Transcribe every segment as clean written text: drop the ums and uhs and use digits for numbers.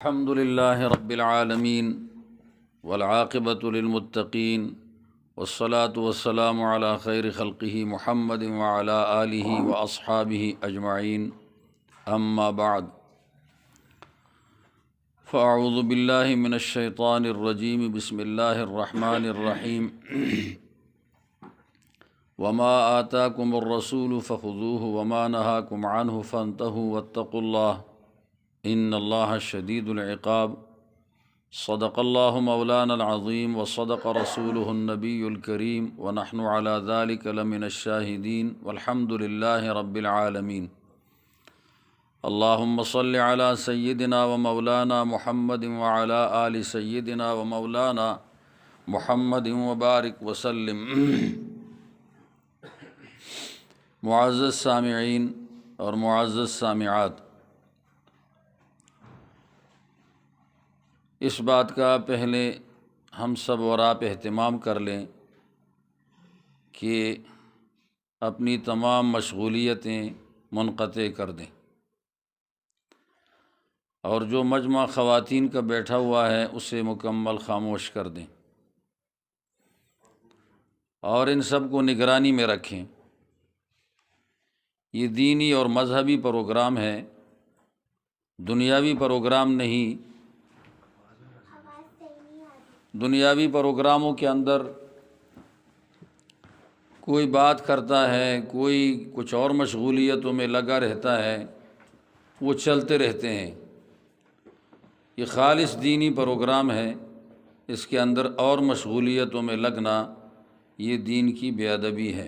الحمد للہ رب العالمین والعاقبۃ للمتقین والصلاة والسلام علی خیر خلقہ محمد وعلی آلہ واصحابہ اجمعین اما بعد فاعوذ باللہ من الشیطان الرجیم بسم اللہ الرحمن الرحیم وما آتاکم الرسول فخذوہ وما نہاکم عنہ فانتہوا واتقوا اللہ ان اللہ شدید العقاب صدق اللہ مولانا العظیم وصدق رسولہ النبی الکریم ونحن علی ذلک لمن الشاہدین والحمد للہ رب العالمین اللہم صل علی سیدنا و مولانا محمد وعلی آل سیدنا و مولانا محمد وبارک وسلم۔ معزز سامعین اور معزز سامعات، اس بات کا پہلے ہم سب اور آپ اہتمام کر لیں کہ اپنی تمام مشغولیتیں منقطع کر دیں، اور جو مجمع خواتین کا بیٹھا ہوا ہے اسے مکمل خاموش کر دیں، اور ان سب کو نگرانی میں رکھیں۔ یہ دینی اور مذہبی پروگرام ہے، دنیاوی پروگرام نہیں۔ دنیاوی پروگراموں کے اندر کوئی بات کرتا ہے، کوئی کچھ اور مشغولیتوں میں لگا رہتا ہے، وہ چلتے رہتے ہیں۔ یہ خالص دینی پروگرام ہے، اس کے اندر اور مشغولیتوں میں لگنا یہ دین کی بے ادبی ہے۔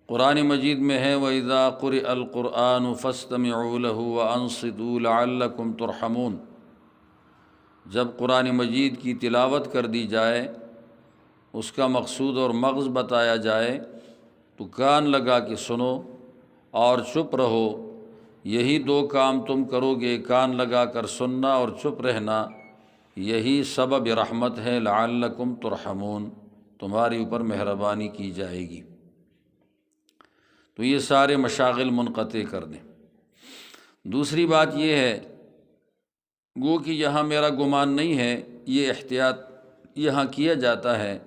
قرآن مجید میں ہے وَإِذَا قُرِئَ الْقُرْآنُ فَاسْتَمِعُوا لَهُ وَأَنصِتُوا لَعَلَّكُمْ تُرْحَمُونَ۔ جب قرآن مجید کی تلاوت کر دی جائے، اس کا مقصود اور مغز بتایا جائے تو کان لگا کے سنو اور چپ رہو۔ یہی دو کام تم کرو گے، کان لگا کر سننا اور چپ رہنا، یہی سبب رحمت ہے۔ لعلکم ترحمون، تمہارے اوپر مہربانی کی جائے گی۔ تو یہ سارے مشاغل منقطع کر دیں۔ دوسری بات یہ ہے، گو کہ یہاں میرا گمان نہیں ہے، یہ احتیاط یہاں کیا جاتا ہے،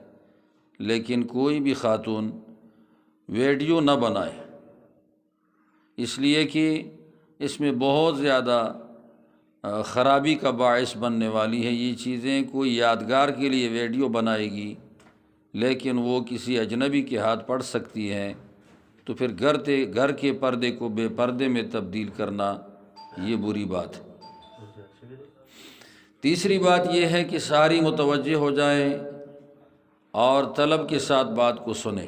لیکن کوئی بھی خاتون ویڈیو نہ بنائے، اس لیے کہ اس میں بہت زیادہ خرابی کا باعث بننے والی ہے۔ یہ چیزیں کوئی یادگار کے لیے ویڈیو بنائے گی، لیکن وہ کسی اجنبی کے ہاتھ پڑ سکتی ہیں، تو پھر گھر کے پردے کو بے پردے میں تبدیل کرنا یہ بری بات ہے۔ تیسری بات یہ ہے کہ ساری متوجہ ہو جائیں اور طلب کے ساتھ بات کو سنیں۔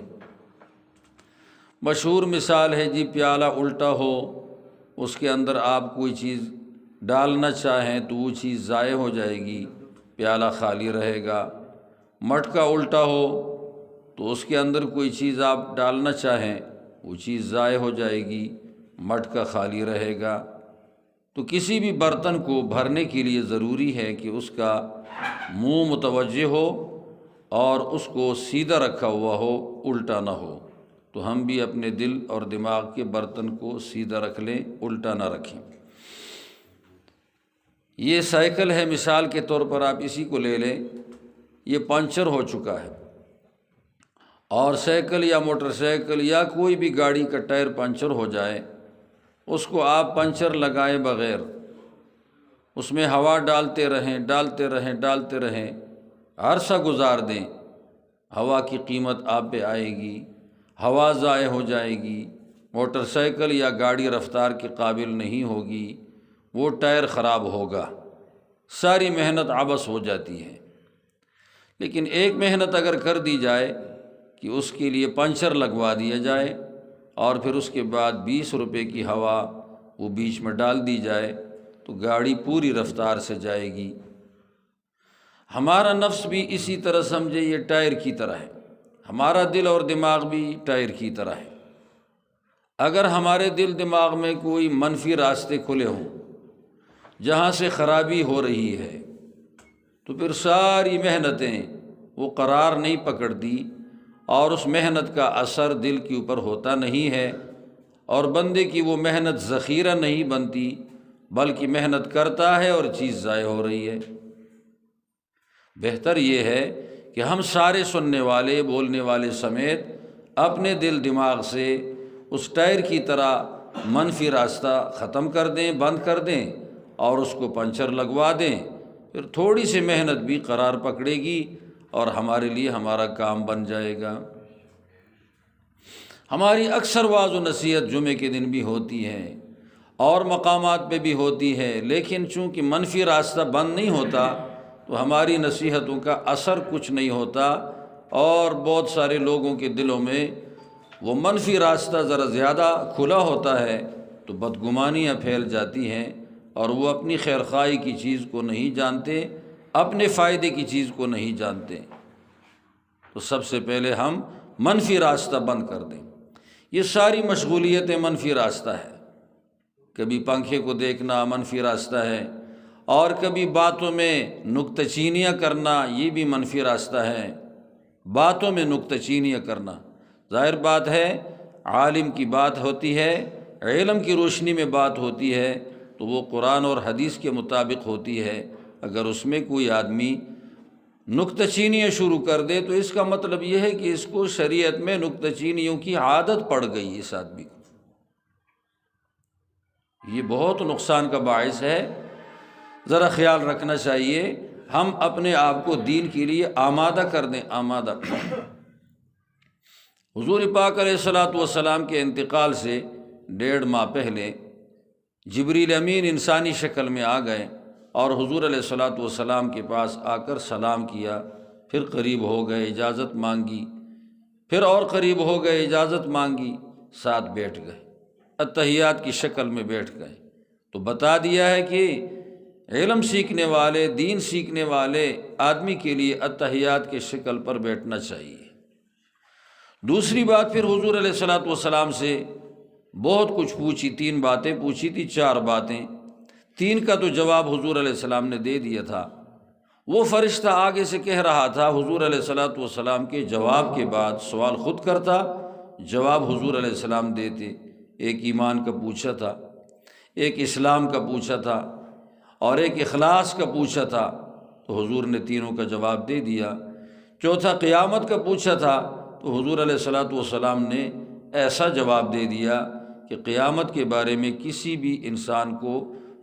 مشہور مثال ہے جی، پیالہ الٹا ہو، اس کے اندر آپ کوئی چیز ڈالنا چاہیں تو وہ چیز ضائع ہو جائے گی، پیالہ خالی رہے گا۔ مٹکا الٹا ہو تو اس کے اندر کوئی چیز آپ ڈالنا چاہیں، وہ چیز ضائع ہو جائے گی، مٹکا خالی رہے گا۔ تو کسی بھی برتن کو بھرنے کے لیے ضروری ہے کہ اس کا منہ متوجہ ہو اور اس کو سیدھا رکھا ہوا ہو، الٹا نہ ہو۔ تو ہم بھی اپنے دل اور دماغ کے برتن کو سیدھا رکھ لیں، الٹا نہ رکھیں۔ یہ سائیکل ہے، مثال کے طور پر آپ اسی کو لے لیں، یہ پنچر ہو چکا ہے، اور سائیکل یا موٹر سائیکل یا کوئی بھی گاڑی کا ٹائر پنچر ہو جائے، اس کو آپ پنچر لگائے بغیر اس میں ہوا ڈالتے رہیں، عرصہ گزار دیں، ہوا کی قیمت آپ پہ آئے گی، ہوا ضائع ہو جائے گی، موٹر سائیکل یا گاڑی رفتار کے قابل نہیں ہوگی، وہ ٹائر خراب ہوگا، ساری محنت عبث ہو جاتی ہے۔ لیکن ایک محنت اگر کر دی جائے کہ اس کے لیے پنچر لگوا دیا جائے، اور پھر اس کے بعد 20 روپے کی ہوا وہ بیچ میں ڈال دی جائے، تو گاڑی پوری رفتار سے جائے گی۔ ہمارا نفس بھی اسی طرح سمجھے، یہ ٹائر کی طرح ہے، ہمارا دل اور دماغ بھی ٹائر کی طرح ہے۔ اگر ہمارے دل دماغ میں کوئی منفی راستے کھلے ہوں جہاں سے خرابی ہو رہی ہے، تو پھر ساری محنتیں وہ قرار نہیں پکڑتی، اور اس محنت کا اثر دل کے اوپر ہوتا نہیں ہے، اور بندے کی وہ محنت ذخیرہ نہیں بنتی، بلکہ محنت کرتا ہے اور چیز ضائع ہو رہی ہے۔ بہتر یہ ہے کہ ہم سارے سننے والے بولنے والے سمیت اپنے دل دماغ سے اس ٹائر کی طرح منفی راستہ ختم کر دیں، بند کر دیں اور اس کو پنچر لگوا دیں، پھر تھوڑی سی محنت بھی قرار پکڑے گی اور ہمارے لیے ہمارا کام بن جائے گا۔ ہماری اکثر وعظ و نصیحت جمعے کے دن بھی ہوتی ہے اور مقامات پہ بھی ہوتی ہے، لیکن چونکہ منفی راستہ بند نہیں ہوتا تو ہماری نصیحتوں کا اثر کچھ نہیں ہوتا، اور بہت سارے لوگوں کے دلوں میں وہ منفی راستہ ذرا زیادہ کھلا ہوتا ہے تو بدگمانیاں پھیل جاتی ہیں اور وہ اپنی خیر خواہی کی چیز کو نہیں جانتے، اپنے فائدے کی چیز کو نہیں جانتے۔ تو سب سے پہلے ہم منفی راستہ بند کر دیں۔ یہ ساری مشغولیتیں منفی راستہ ہے، کبھی پنکھے کو دیکھنا منفی راستہ ہے، اور کبھی باتوں میں نکتہ چینیاں کرنا، یہ بھی منفی راستہ ہے۔ باتوں میں نکتہ چینیاں کرنا، ظاہر بات ہے عالم کی بات ہوتی ہے، علم کی روشنی میں بات ہوتی ہے تو وہ قرآن اور حدیث کے مطابق ہوتی ہے۔ اگر اس میں کوئی آدمی نکتہ چینیاں شروع کر دے تو اس کا مطلب یہ ہے کہ اس کو شریعت میں نکتہ چینیوں کی عادت پڑ گئی، اس آدمی کو یہ بہت نقصان کا باعث ہے۔ ذرا خیال رکھنا چاہیے، ہم اپنے آپ کو دین کے لیے آمادہ کر دیں، آمادہ۔ حضور پاک علیہ الصلوۃ والسلام کے انتقال سے 1.5 ماہ پہلے جبریل امین انسانی شکل میں آ گئے اور حضور علیہ الصلوۃ والسلام کے پاس آ کر سلام کیا، پھر قریب ہو گئے، اجازت مانگی، پھر اور قریب ہو گئے، اجازت مانگی، ساتھ بیٹھ گئے، اتحیات کی شکل میں بیٹھ گئے۔ تو بتا دیا ہے کہ علم سیکھنے والے، دین سیکھنے والے آدمی کے لیے اتحیات کی شکل پر بیٹھنا چاہیے۔ دوسری بات، پھر حضور علیہ الصلوۃ والسلام سے بہت کچھ پوچھی، 3 باتیں پوچھی تھی، 4 باتیں، 3 کا تو جواب حضور علیہ السلام نے دے دیا تھا۔ وہ فرشتہ آگے سے کہہ رہا تھا، حضور علیہ الصلوۃ والسلام کے جواب کے بعد سوال خود کرتا، جواب حضور علیہ السلام دیتے۔ ایک ایمان کا پوچھا تھا، ایک اسلام کا پوچھا تھا، اور ایک اخلاص کا پوچھا تھا، تو حضور نے تینوں کا جواب دے دیا۔ چوتھا قیامت کا پوچھا تھا تو حضور علیہ الصلوۃ والسلام نے ایسا جواب دے دیا کہ قیامت کے بارے میں کسی بھی انسان کو،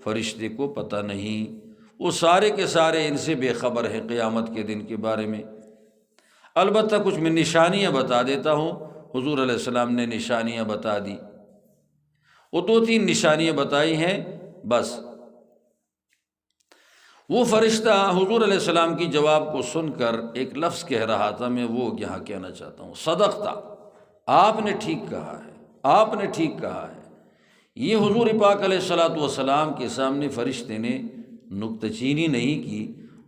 فرشتے کو پتہ نہیں، وہ سارے کے سارے ان سے بے خبر ہیں قیامت کے دن کے بارے میں۔ البتہ کچھ میں نشانیاں بتا دیتا ہوں، حضور علیہ السلام نے نشانیاں بتا دی، وہ 2-3 نشانیاں بتائی ہیں بس۔ وہ فرشتہ حضور علیہ السلام کی جواب کو سن کر ایک لفظ کہہ رہا تھا، میں وہ یہاں کہنا چاہتا ہوں، صدقتا، آپ نے ٹھیک کہا ہے، آپ نے ٹھیک کہا ہے۔ یہ حضور پاک علیہ الصلوۃ والسلام کے سامنے فرشتے نے نکتہ چینی نہیں کی،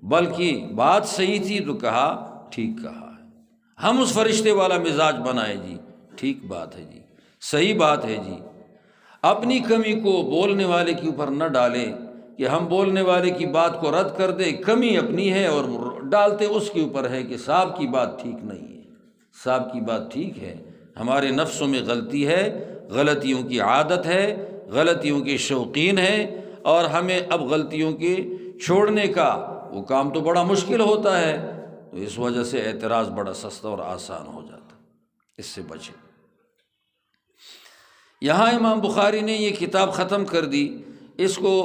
بلکہ بات صحیح تھی تو کہا ٹھیک کہا ہے۔ ہم اس فرشتے والا مزاج بنائے جی، ٹھیک بات ہے جی، صحیح بات ہے جی، اپنی کمی کو بولنے والے کے اوپر نہ ڈالیں کہ ہم بولنے والے کی بات کو رد کر دیں، کمی اپنی ہے اور ڈالتے اس کے اوپر ہے کہ صاحب کی بات ٹھیک نہیں ہے، صاحب کی بات ٹھیک ہے۔ ہمارے نفسوں میں غلطی ہے، غلطیوں کی عادت ہے، غلطیوں کے شوقین ہیں، اور ہمیں اب غلطیوں کے چھوڑنے کا وہ کام تو بڑا مشکل ہوتا ہے، تو اس وجہ سے اعتراض بڑا سستا اور آسان ہو جاتا، اس سے بچیں۔ یہاں امام بخاری نے یہ کتاب ختم کر دی، اس کو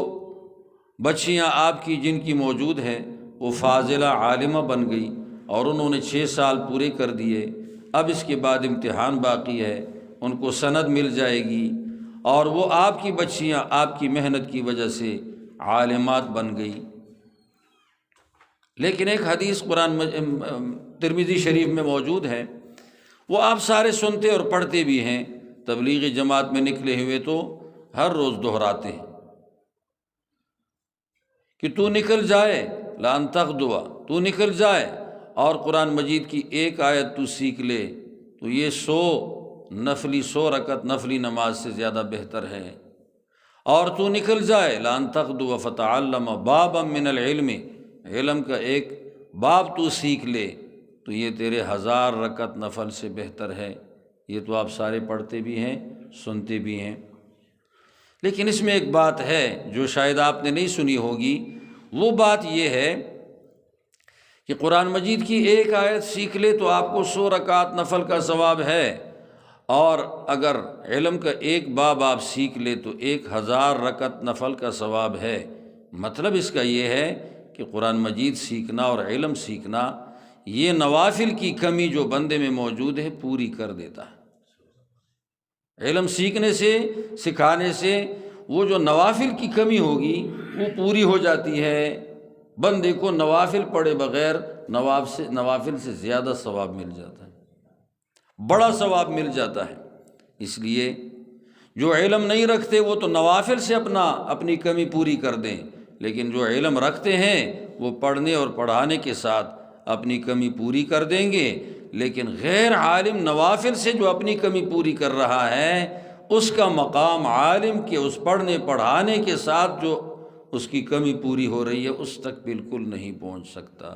بچیاں آپ کی جن کی موجود ہیں وہ فاضلہ عالمہ بن گئی اور انہوں نے 6 سال پورے کر دیے، اب اس کے بعد امتحان باقی ہے، ان کو سند مل جائے گی، اور وہ آپ کی بچیاں آپ کی محنت کی وجہ سے عالمات بن گئی۔ لیکن ایک حدیث قرآن ترمذی شریف میں موجود ہے، وہ آپ سارے سنتے اور پڑھتے بھی ہیں، تبلیغی جماعت میں نکلے ہوئے تو ہر روز دہراتے ہیں کہ تو نکل جائے لان تغدوا، تو نکل جائے اور قرآن مجید کی ایک آیت تو سیکھ لے تو یہ 100 رکعت نفلی نماز سے زیادہ بہتر ہے، اور تو نکل جائے لان تغدوا فتعلم بابا من العلم، علم کا ایک باب تو سیکھ لے تو یہ تیرے 1000 رکعت نفل سے بہتر ہے۔ یہ تو آپ سارے پڑھتے بھی ہیں، سنتے بھی ہیں۔ لیکن اس میں ایک بات ہے جو شاید آپ نے نہیں سنی ہوگی، وہ بات یہ ہے کہ قرآن مجید کی ایک آیت سیکھ لے تو آپ کو 100 رکعت نفل کا ثواب ہے، اور اگر علم کا ایک باب آپ سیکھ لے تو 1000 رکعت نفل کا ثواب ہے۔ مطلب اس کا یہ ہے کہ قرآن مجید سیکھنا اور علم سیکھنا یہ نوافل کی کمی جو بندے میں موجود ہے پوری کر دیتا ہے۔ علم سیکھنے سے، سکھانے سے وہ جو نوافل کی کمی ہوگی وہ پوری ہو جاتی ہے، بندے کو نوافل پڑھے بغیر نوافل سے زیادہ ثواب مل جاتا ہے، بڑا ثواب مل جاتا ہے۔ اس لیے جو علم نہیں رکھتے وہ تو نوافل سے اپنی کمی پوری کر دیں، لیکن جو علم رکھتے ہیں وہ پڑھنے اور پڑھانے کے ساتھ اپنی کمی پوری کر دیں گے۔ لیکن غیر عالم نوافل سے جو اپنی کمی پوری کر رہا ہے، اس کا مقام عالم کے اس پڑھنے پڑھانے کے ساتھ جو اس کی کمی پوری ہو رہی ہے اس تک بالکل نہیں پہنچ سکتا۔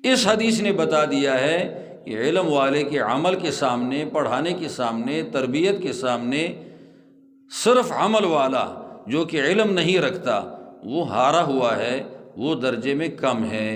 اس حدیث نے بتا دیا ہے کہ علم والے کے عمل کے سامنے، پڑھانے کے سامنے، تربیت کے سامنے صرف عمل والا جو کہ علم نہیں رکھتا وہ ہارا ہوا ہے، وہ درجے میں کم ہے۔